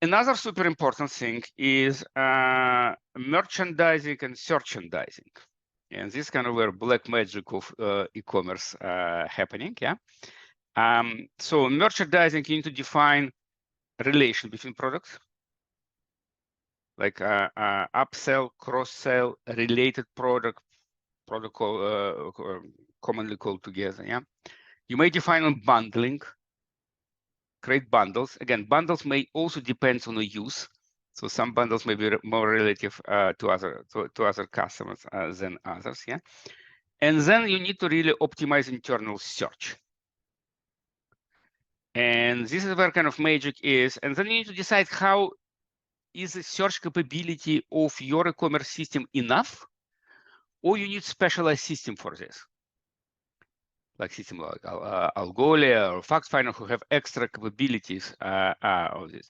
another super important thing is merchandising and searchandising. And this kind of where black magic of e-commerce happening, yeah. So merchandising, you need to define relation between products, like upsell, cross-sell, related product commonly called together, yeah. You may define on bundling, create bundles. Again, bundles may also depend on the use. So some bundles may be more relative to other customers than others, yeah. And then you need to really optimize internal search. And this is where kind of magic is. And then you need to decide how is the search capability of your e-commerce system enough, or you need specialized system for this, like system like Algolia or FactFinder who have extra capabilities of this.